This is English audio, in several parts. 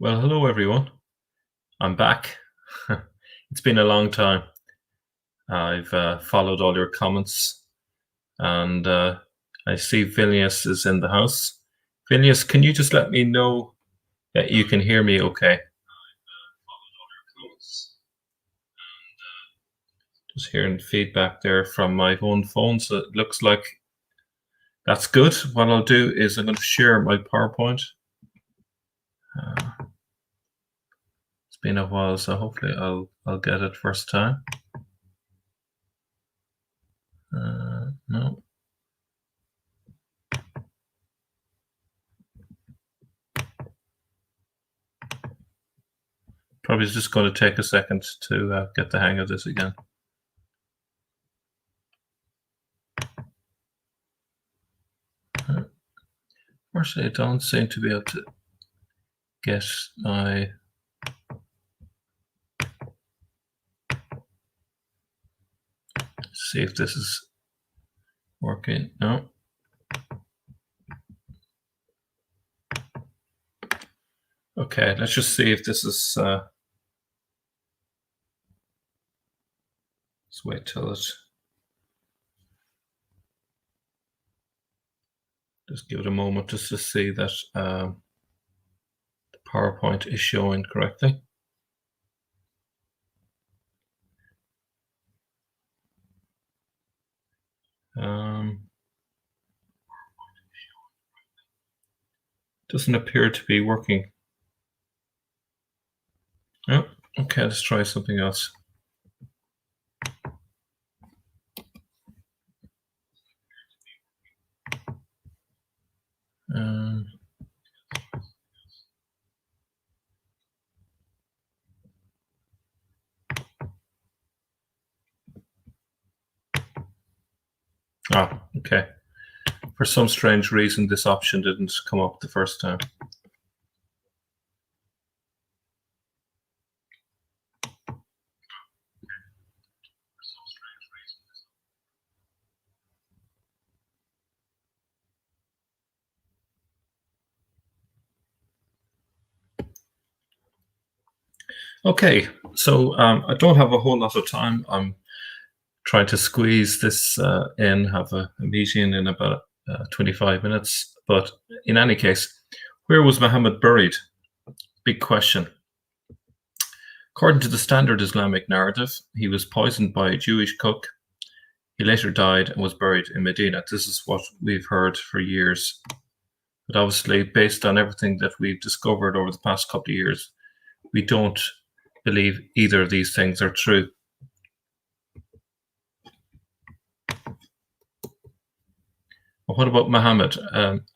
Well, hello everyone. I'm back. It's been a long time. I've followed all your comments, and I see Vilnius is in the house. Vilnius, can you just let me know that you can hear me okay? Just hearing feedback there from my own phone, so it looks like that's good. What I'll do is I'm going to share my PowerPoint. It's been a while, so hopefully I'll get it first time. No. Probably just going to take a second to get the hang of this again. Unfortunately, I don't seem to be able to get my see if this is working. No. Okay, let's just see if this is let's wait till it just give it a moment just to see that the PowerPoint is showing correctly. Doesn't appear to be working. Oh, okay, let's try something else. Okay. For some strange reason, this option didn't come up the first time. Okay, so I don't have a whole lot of time. I'm trying to squeeze this in, have a meeting in about 25 minutes. But in any case, where was Muhammad buried? Big question. According to the standard Islamic narrative, he was poisoned by a Jewish cook. He later died and was buried in Medina. This is what we've heard for years. But obviously, based on everything that we've discovered over the past couple of years, we don't believe either of these things are true. But what about Muhammad?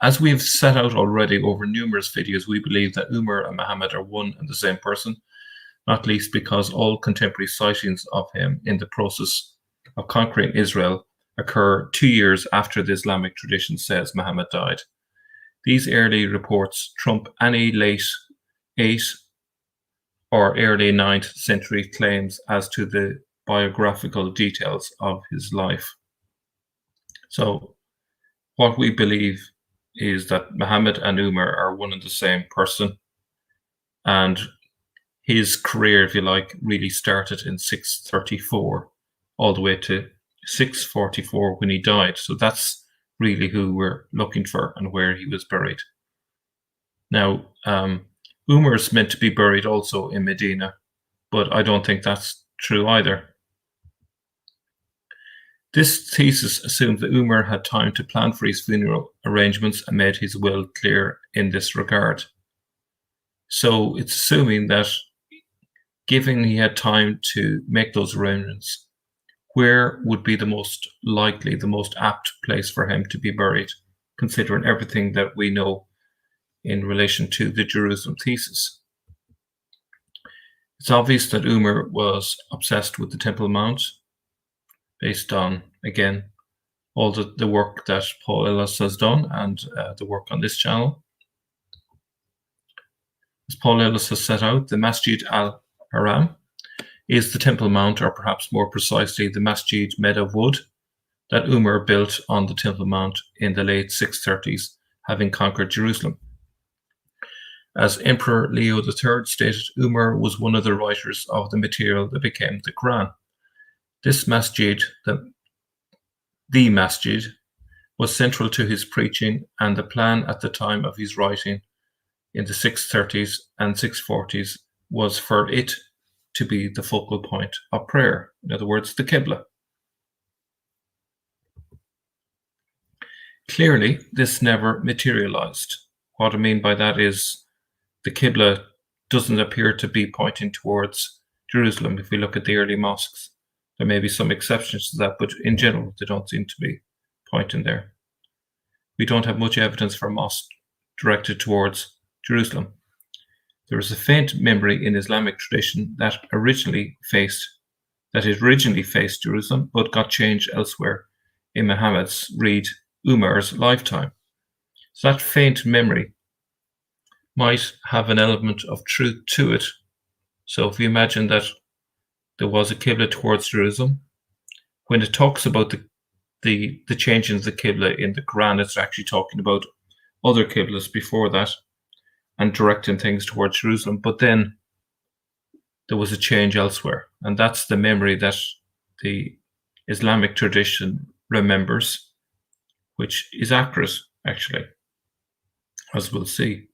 As we've set out already over numerous videos, we believe that Umar and Muhammad are one and the same person, not least because all contemporary sightings of him in the process of conquering Israel occur 2 years after the Islamic tradition says Muhammad died. These early reports trump any late 8th or early 9th century claims as to the biographical details of his life. So what we believe is that Muhammad and Umar are one and the same person, and his career, if you like, really started in 634 all the way to 644 when he died. So that's really who we're looking for and where he was buried. Now, Umar is meant to be buried also in Medina, but I don't think that's true either. This thesis assumes that Umar had time to plan for his funeral arrangements and made his will clear in this regard. So it's assuming that given he had time to make those arrangements, where would be the most likely, the most apt place for him to be buried, considering everything that we know in relation to the Jerusalem thesis? It's obvious that Umar was obsessed with the Temple Mount, based on, again, all the work that Paul Ellis has done and the work on this channel. As Paul Ellis has set out, the Masjid al-Haram is the Temple Mount, or perhaps more precisely, the Masjid made of wood that Umar built on the Temple Mount in the late 630s, having conquered Jerusalem. As Emperor Leo III stated, Umar was one of the writers of the material that became the Quran. This masjid, the masjid, was central to his preaching, and the plan at the time of his writing in the 630s and 640s was for it to be the focal point of prayer. In other words, the Qibla. Clearly, this never materialized. What I mean by that is the Qibla doesn't appear to be pointing towards Jerusalem if we look at the early mosques. There may be some exceptions to that, but in general, they don't seem to be pointing there. We don't have much evidence for mosques directed towards Jerusalem. There is a faint memory in Islamic tradition that it originally faced Jerusalem, but got changed elsewhere in Muhammad's, read Umar's lifetime. So that faint memory might have an element of truth to it. So if we imagine that there was a Qibla towards Jerusalem, when it talks about the change in the Qibla in the Quran, it's actually talking about other Qiblas before that and directing things towards Jerusalem. But then there was a change elsewhere. And that's the memory that the Islamic tradition remembers, which is accurate, actually, as we'll see.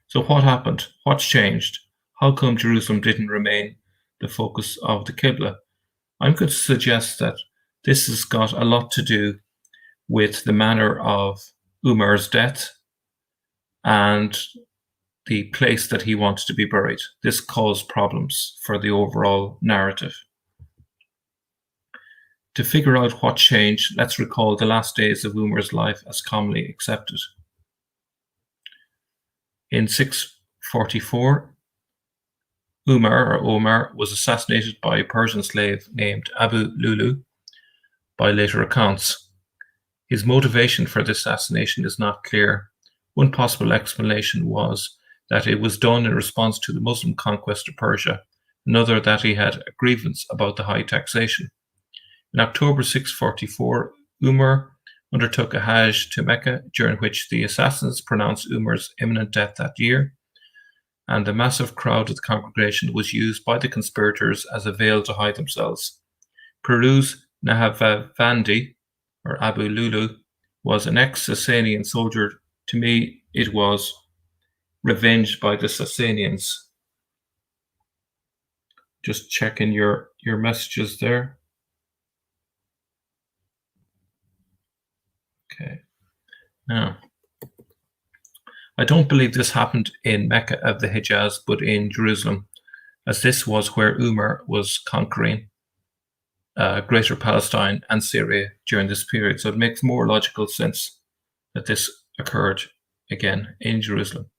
So what happened? What's changed? How come Jerusalem didn't remain the focus of the Qibla? I'm going to suggest that this has got a lot to do with the manner of Umar's death and the place that he wanted to be buried. This caused problems for the overall narrative. To figure out what changed, let's recall the last days of Umar's life as commonly accepted. In 644, Omar was assassinated by a Persian slave named Abu Lulu by later accounts. His motivation for the assassination is not clear. One possible explanation was that it was done in response to the Muslim conquest of Persia, another that he had a grievance about the high taxation. In October 644, Umar undertook a Hajj to Mecca, during which the assassins pronounced Umar's imminent death that year, and the massive crowd of the congregation was used by the conspirators as a veil to hide themselves. Piruz Nahavandi, or Abu Lulu, was an ex-Sasanian soldier. To me, it was revenged by the Sasanians. Just checking your messages there. Okay. Now, I don't believe this happened in Mecca of the Hijaz, but in Jerusalem, as this was where Umar was conquering Greater Palestine and Syria during this period. So it makes more logical sense that this occurred again in Jerusalem.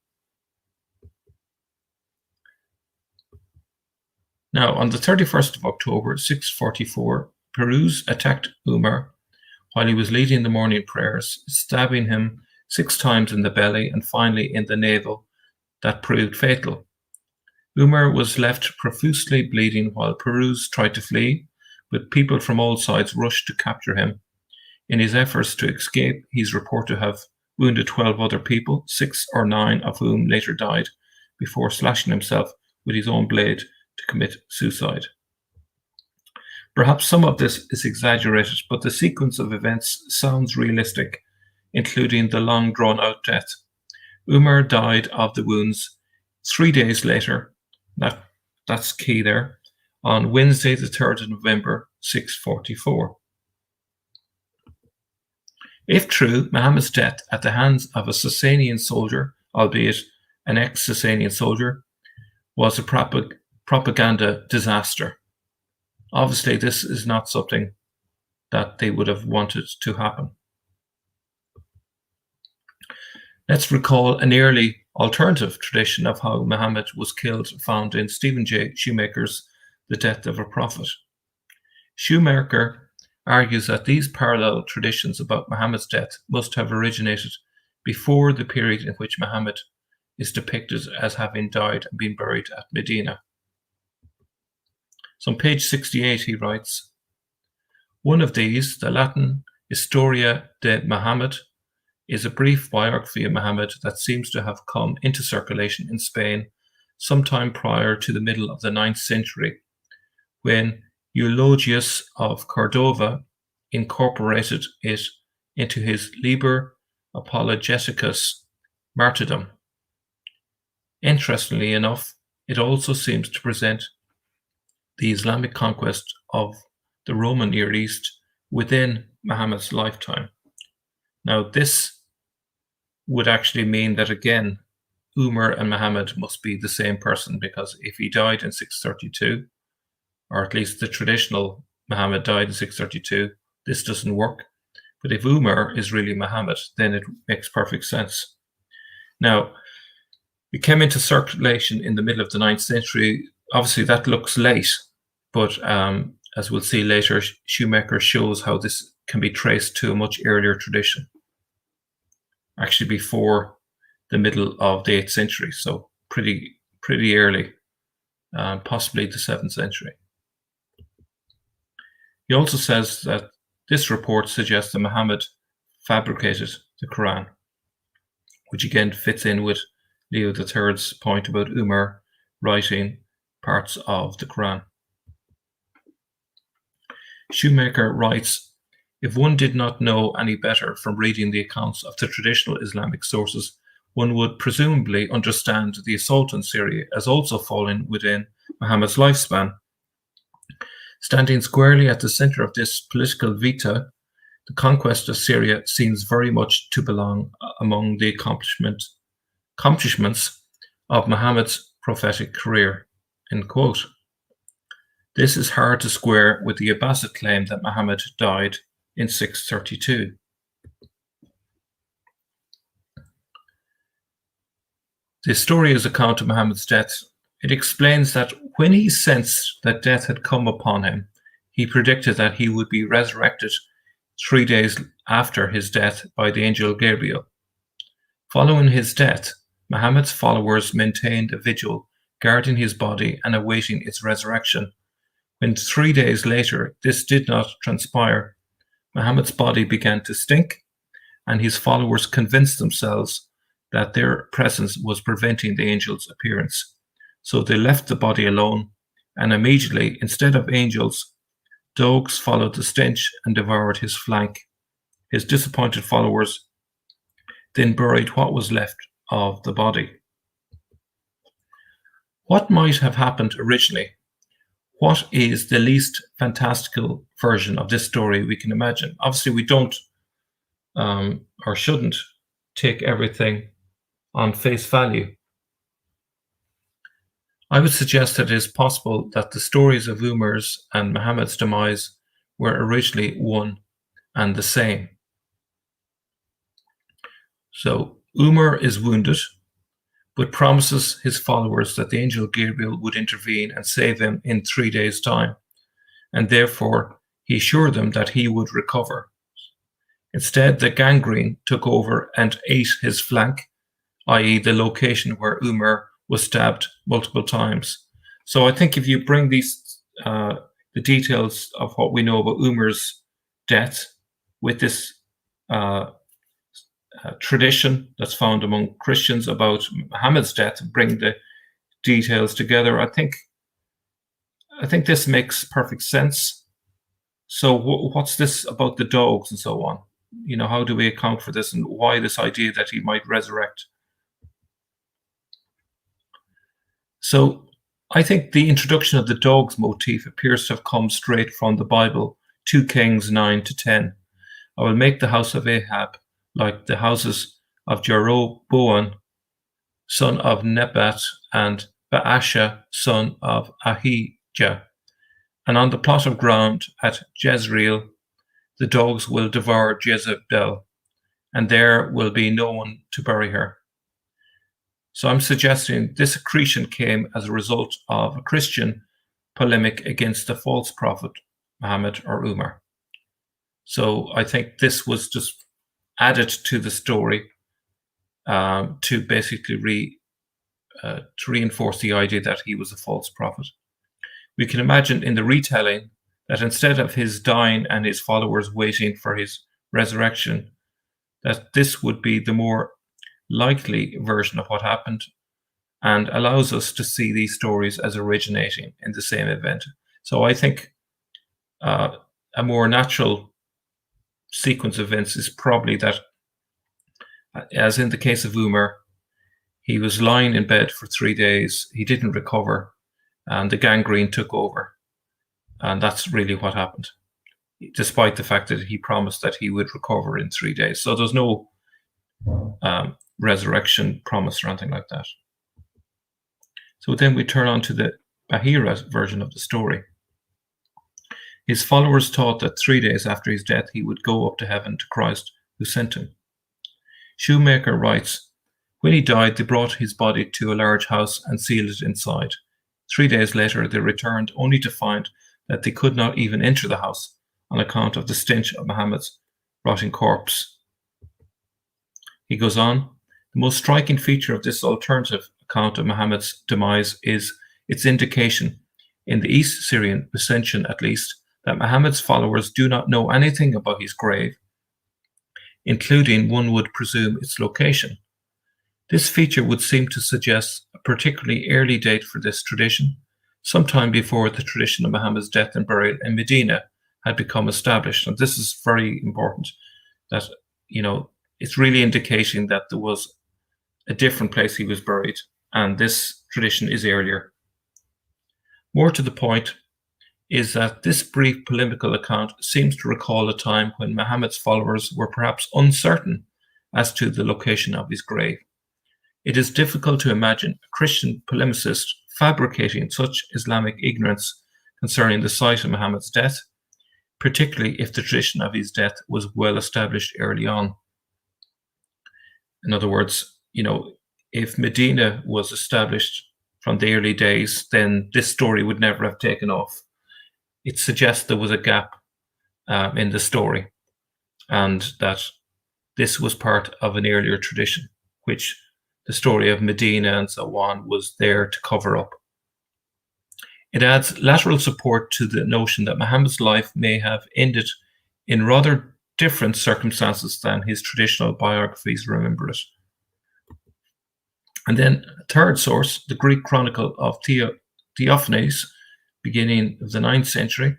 Now, on the 31st of October, 644, Piruz attacked Umar while he was leading the morning prayers, stabbing him 6 times in the belly and finally in the navel. That proved fatal. Umar was left profusely bleeding while Piruz tried to flee, but people from all sides rushed to capture him. In his efforts to escape, he's reported to have wounded 12 other people, 6 or 9 of whom later died, before slashing himself with his own blade to commit suicide. Perhaps some of this is exaggerated, but the sequence of events sounds realistic, including the long drawn-out death. Umar died of the wounds 3 days later, that's key there, on Wednesday the 3rd of November, 644. If true, Muhammad's death at the hands of a Sasanian soldier, albeit an ex-Sasanian soldier, was a propaganda disaster. Obviously, this is not something that they would have wanted to happen. Let's recall an early alternative tradition of how Muhammad was killed, found in Stephen J. Shoemaker's The Death of a Prophet. Shoemaker argues that these parallel traditions about Muhammad's death must have originated before the period in which Muhammad is depicted as having died and been buried at Medina. So on page 68 he writes, one of these, the Latin Historia de Muhammad, is a brief biography of Muhammad that seems to have come into circulation in Spain sometime prior to the middle of the 9th century, when Eulogius of Cordova incorporated it into his Liber Apologeticus Martyrdom. Interestingly enough, it also seems to present the Islamic conquest of the Roman Near East within Muhammad's lifetime. Now, this would actually mean that, again, Umar and Muhammad must be the same person, because if he died in 632, or at least the traditional Muhammad died in 632, this doesn't work. But if Umar is really Muhammad, then it makes perfect sense. Now, it came into circulation in the middle of the 9th century. Obviously, that looks late, but as we'll see later, Shoemaker shows how this can be traced to a much earlier tradition, actually before the middle of the 8th century, so pretty early, possibly the 7th century. He also says that this report suggests that Muhammad fabricated the Quran, which again fits in with Leo III's point about Umar writing parts of the Quran. Shoemaker writes, if one did not know any better from reading the accounts of the traditional Islamic sources, one would presumably understand the assault on Syria as also falling within Muhammad's lifespan. Standing squarely at the center of this political vita, the conquest of Syria seems very much to belong among the accomplishments of Muhammad's prophetic career, end quote. This is hard to square with the Abbasid claim that Muhammad died in 632. The Historia's account of Muhammad's death, it explains that when he sensed that death had come upon him, he predicted that he would be resurrected 3 days after his death by the angel Gabriel. Following his death, Muhammad's followers maintained a vigil, guarding his body and awaiting its resurrection. When 3 days later this did not transpire, Muhammad's body began to stink, and his followers convinced themselves that their presence was preventing the angel's appearance. So they left the body alone, and immediately, instead of angels, dogs followed the stench and devoured his flank. His disappointed followers then buried what was left of the body. What might have happened originally? What is the least fantastical version of this story we can imagine? Obviously, we don't or shouldn't take everything on face value. I would suggest that it is possible that the stories of Umar's and Muhammad's demise were originally one and the same. So Umar is wounded, but promises his followers that the angel Gabriel would intervene and save him in 3 days' time, and therefore he assured them that he would recover. Instead, the gangrene took over and ate his flank, i.e. the location where Umar was stabbed multiple times. So I think if you bring these the details of what we know about Umar's death with this tradition that's found among Christians about Muhammad's death, bring the details together, I think this makes perfect sense. So what's this about the dogs and so on? You know, how do we account for this, and why this idea that he might resurrect? So I think the introduction of the dogs motif appears to have come straight from the Bible, 2 Kings 9-10. I will make the house of Ahab like the houses of Jeroboam, son of Nebat, and Baasha, son of Ahijah. And on the plot of ground at Jezreel, the dogs will devour Jezebel, and there will be no one to bury her. So I'm suggesting this accretion came as a result of a Christian polemic against the false prophet Muhammad or Umar. So I think this was just added to the story to basically to reinforce the idea that he was a false prophet. We can imagine in the retelling that instead of his dying and his followers waiting for his resurrection, that this would be the more likely version of what happened, and allows us to see these stories as originating in the same event. So I think a more natural sequence of events is probably that, as in the case of Umar, he was lying in bed for 3 days, he didn't recover, and the gangrene took over. And that's really what happened, despite the fact that he promised that he would recover in 3 days. So there's no resurrection promise or anything like that. So then we turn on to the Bahira version of the story. His followers thought that 3 days after his death, he would go up to heaven to Christ who sent him. Shoemaker writes, when he died, they brought his body to a large house and sealed it inside. 3 days later, they returned only to find that they could not even enter the house on account of the stench of Muhammad's rotting corpse. He goes on, the most striking feature of this alternative account of Muhammad's demise is its indication, in the East Syrian recension at least, that Muhammad's followers do not know anything about his grave, including, one would presume, its location. This feature would seem to suggest a particularly early date for this tradition, sometime before the tradition of Muhammad's death and burial in Medina had become established. And this is very important, that, it's really indicating that there was a different place he was buried, and this tradition is earlier. More to the point is that this brief polemical account seems to recall a time when Muhammad's followers were perhaps uncertain as to the location of his grave. It is difficult to imagine a Christian polemicist fabricating such Islamic ignorance concerning the site of Muhammad's death, particularly if the tradition of his death was well established early on. In other words, if Medina was established from the early days, then this story would never have taken off. It suggests there was a gap in the story, and that this was part of an earlier tradition, which the story of Medina and so on was there to cover up. It adds lateral support to the notion that Muhammad's life may have ended in rather different circumstances than his traditional biographies remember it. And then a third source, the Greek chronicle of Theophanes, beginning of the 9th century.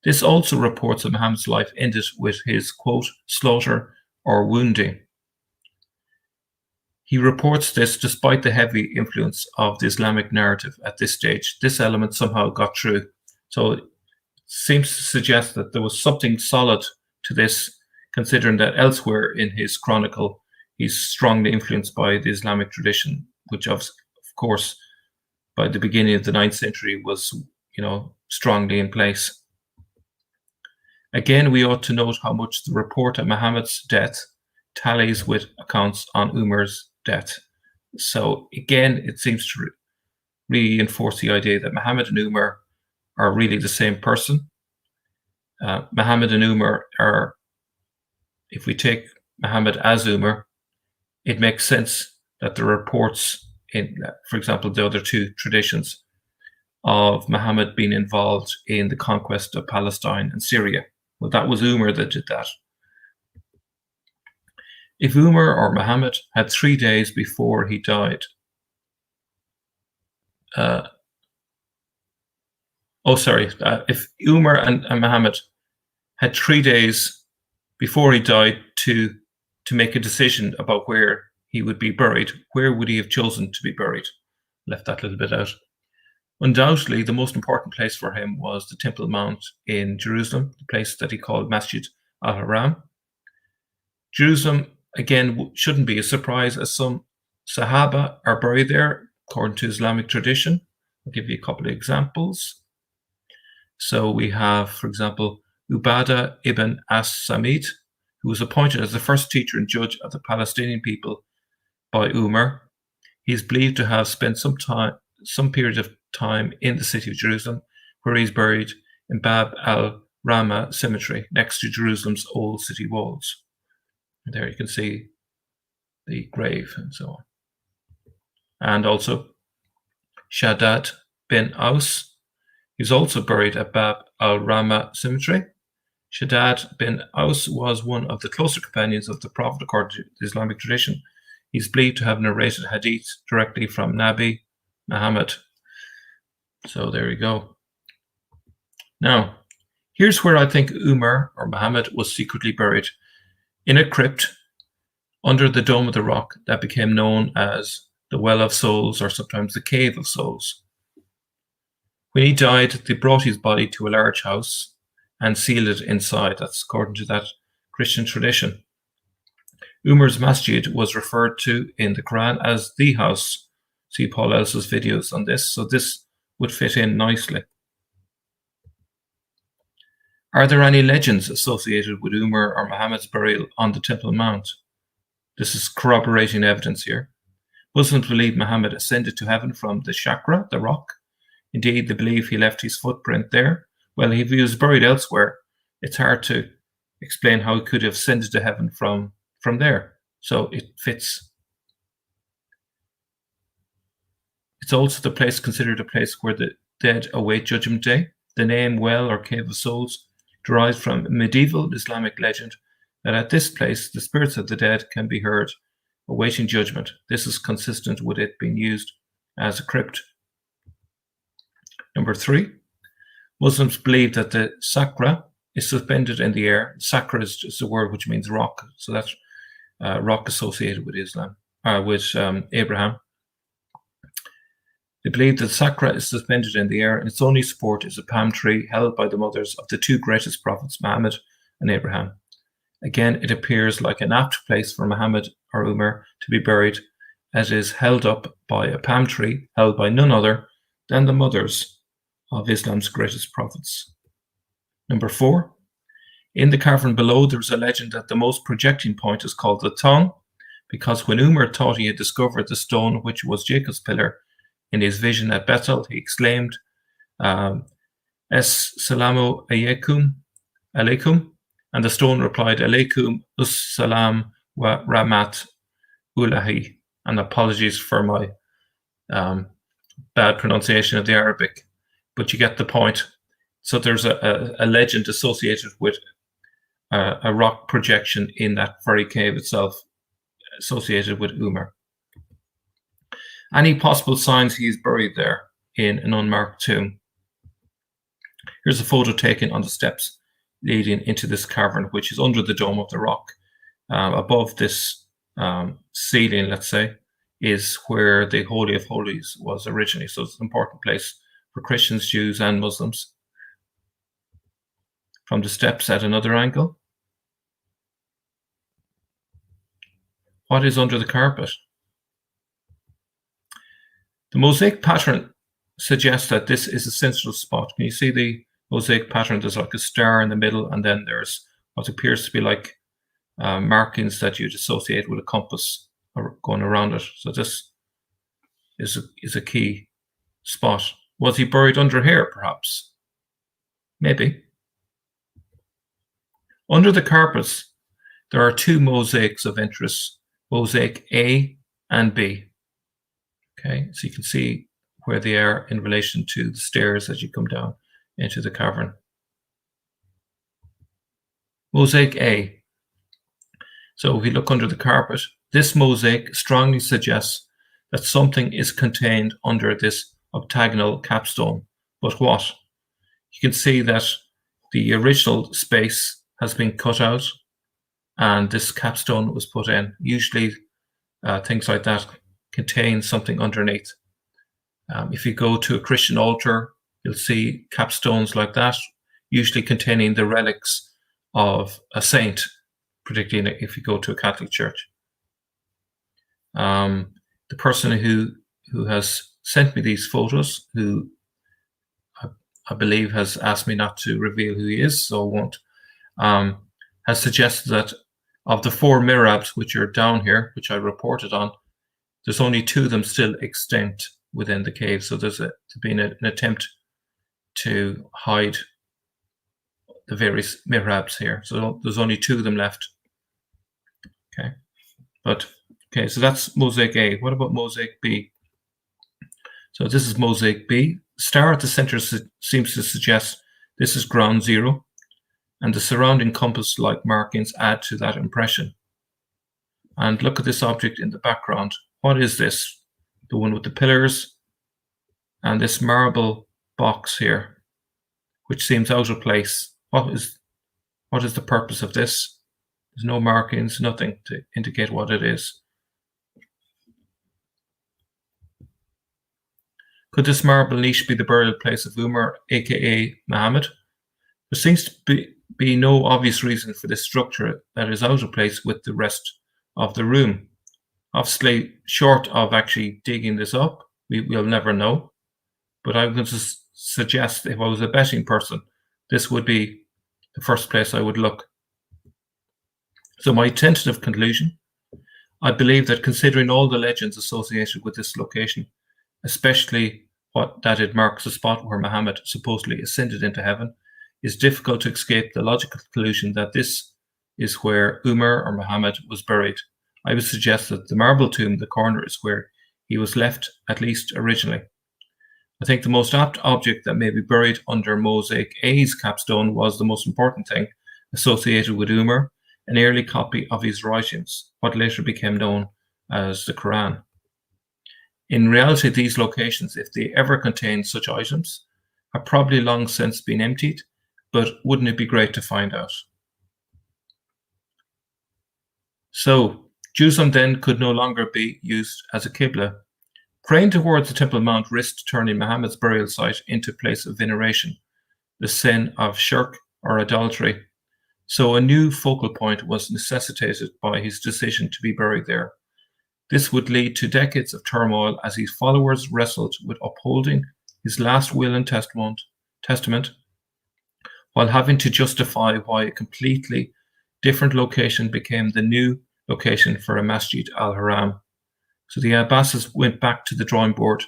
This also reports that Muhammad's life ended with his, quote, slaughter or wounding. He reports this despite the heavy influence of the Islamic narrative at this stage. This element somehow got through. So it seems to suggest that there was something solid to this, considering that elsewhere in his chronicle, he's strongly influenced by the Islamic tradition, which of course, by the beginning of the 9th century was, strongly in place. Again, we ought to note how much the report of Muhammad's death tallies with accounts on Umar's death. So again, it seems to reinforce the idea that Muhammad and Umar are really the same person. Muhammad and Umar are, if we take Muhammad as Umar, it makes sense that the reports in, for example, the other two traditions of Muhammad being involved in the conquest of Palestine and Syria. Well, that was Umar that did that. If Umar or Muhammad had 3 days before he died, if Umar and Muhammad had 3 days before he died to make a decision about where he would be buried, where would he have chosen to be buried? Left that little bit out. Undoubtedly, the most important place for him was the Temple Mount in Jerusalem, the place that he called Masjid al-Haram. Jerusalem, again, shouldn't be a surprise, as some Sahaba are buried there, according to Islamic tradition. I'll give you a couple of examples. So we have, for example, Ubadah ibn as-Samit, who was appointed as the first teacher and judge of the Palestinian people by Umar. He's believed to have spent some period of time in the city of Jerusalem, where he's buried in Bab al-Rama cemetery, next to Jerusalem's old city walls. And there you can see the grave and so on. And also Shaddad bin Aus, he's also buried at Bab al-Rama cemetery. Shaddad bin Aus was one of the closer companions of the Prophet according to the Islamic tradition. He's believed to have narrated hadith directly from Nabi Muhammad. So there you go. Now, here's where I think Umar or Muhammad was secretly buried, in a crypt under the Dome of the Rock that became known as the Well of Souls, or sometimes the Cave of Souls. When he died, they brought his body to a large house and sealed it inside. That's according to that Christian tradition. Umar's masjid was referred to in the Quran as the house. See Paul Elsa's videos on this, so this would fit in nicely. Are there any legends associated with Umar or Muhammad's burial on the Temple Mount? This is corroborating evidence here. Muslims believe Muhammad ascended to heaven from the Shakra, the rock. Indeed, they believe he left his footprint there. Well, if he was buried elsewhere, it's hard to explain how he could have ascended to heaven from there. So it fits. It's also the place considered a place where the dead await Judgment Day. The name Well or Cave of Souls derives from a medieval Islamic legend that at this place the spirits of the dead can be heard awaiting judgment. This is consistent with it being used as a crypt. Number 3, Muslims believe that the Sakra is suspended in the air. Sakra is just a word which means rock, so that's rock associated with Islam, with Abraham. They believe that Sakra is suspended in the air, and its only support is a palm tree held by the mothers of the two greatest prophets, Muhammad and Abraham. Again, it appears like an apt place for Muhammad or Umar to be buried, as it is held up by a palm tree held by none other than the mothers of Islam's greatest prophets. Number 4, in the cavern below, there is a legend that the most projecting point is called the tongue, because when Umar thought he had discovered the stone which was Jacob's pillar, in his vision at Bethel, he exclaimed, Assalamu alaikum, and the stone replied, Alaikum ussalam wa rahmat ulahi. And apologies for my bad pronunciation of the Arabic, but you get the point. So there's a legend associated with a rock projection in that very cave itself, associated with Umar. Any possible signs he is buried there in an unmarked tomb? Here's a photo taken on the steps leading into this cavern, which is under the Dome of the Rock. Above this ceiling, let's say, is where the Holy of Holies was originally. So it's an important place for Christians, Jews, and Muslims. From the steps at another angle. What is under the carpet? The mosaic pattern suggests that this is a central spot. Can you see the mosaic pattern? There's like a star in the middle, and then there's what appears to be like markings that you'd associate with a compass going around it. So this is a key spot. Was he buried under here, perhaps? Maybe. Under the carpets, there are 2 mosaics of interest, mosaic A and B. Okay, so you can see where they are in relation to the stairs as you come down into the cavern. Mosaic A. So if we look under the carpet, this mosaic strongly suggests that something is contained under this octagonal capstone. But what? You can see that the original space has been cut out and this capstone was put in. Usually things like that contain something underneath. If you go to a Christian altar, you'll see capstones like that, usually containing the relics of a saint, particularly if you go to a Catholic church. The person who has sent me these photos, who I believe has asked me not to reveal who he is, so I won't, has suggested that of the 4 mihrabs which are down here, which I reported on, there's only 2 of them still extant within the cave. So there's been an attempt to hide the various mihrabs here. So there's only 2 of them left. Okay, so that's mosaic A. What about mosaic B? So this is mosaic B. The star at the center seems to suggest this is ground zero. and the surrounding compass-like markings add to that impression. And look at this object in the background. What is this? The one with the pillars and this marble box here, which seems out of place. What is the purpose of this? There's no markings, nothing to indicate what it is. Could this marble niche be the burial place of Umar, aka Muhammad? There seems to be no obvious reason for this structure that is out of place with the rest of the room. Obviously, short of actually digging this up, we'll never know. But I'm going to suggest, if I was a betting person, this would be the first place I would look. So my tentative conclusion, I believe that considering all the legends associated with this location, especially that it marks the spot where Muhammad supposedly ascended into heaven, is difficult to escape the logical conclusion that this is where Umar or Muhammad was buried. I would suggest that the marble tomb in the corner is where he was left, at least originally. I think the most apt object that may be buried under Mosaic A's capstone was the most important thing associated with Umar, an early copy of his writings, what later became known as the Quran. In reality, these locations, if they ever contained such items, have probably long since been emptied, but wouldn't it be great to find out? So, Jerusalem then could no longer be used as a Qibla. Praying towards the Temple Mount risked turning Muhammad's burial site into a place of veneration, the sin of shirk or idolatry. So a new focal point was necessitated by his decision to be buried there. This would lead to decades of turmoil as his followers wrestled with upholding his last will and testament, while having to justify why a completely different location became the new location for a Masjid al-Haram. So the Abbasids went back to the drawing board.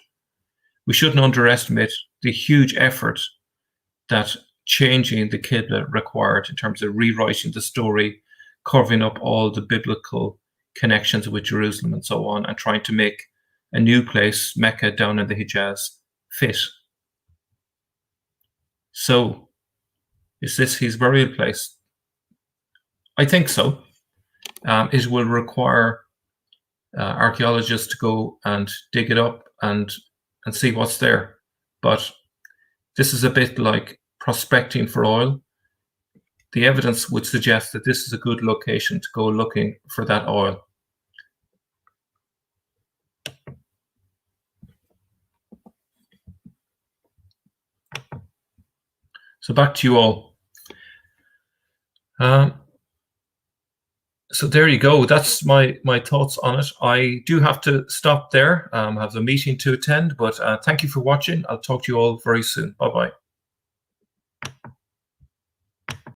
We shouldn't underestimate the huge effort that changing the Qibla required in terms of rewriting the story, covering up all the biblical connections with Jerusalem and so on, and trying to make a new place, Mecca down in the Hijaz, fit. So, is this his burial place? I think so. It will require archaeologists to go and dig it up and see what's there. But this is a bit like prospecting for oil. The evidence would suggest that this is a good location to go looking for that oil. So back to you all. So there you go. That's my thoughts on it. I do have to stop there. I have a meeting to attend, but thank you for watching. I'll talk to you all very soon. Bye-bye.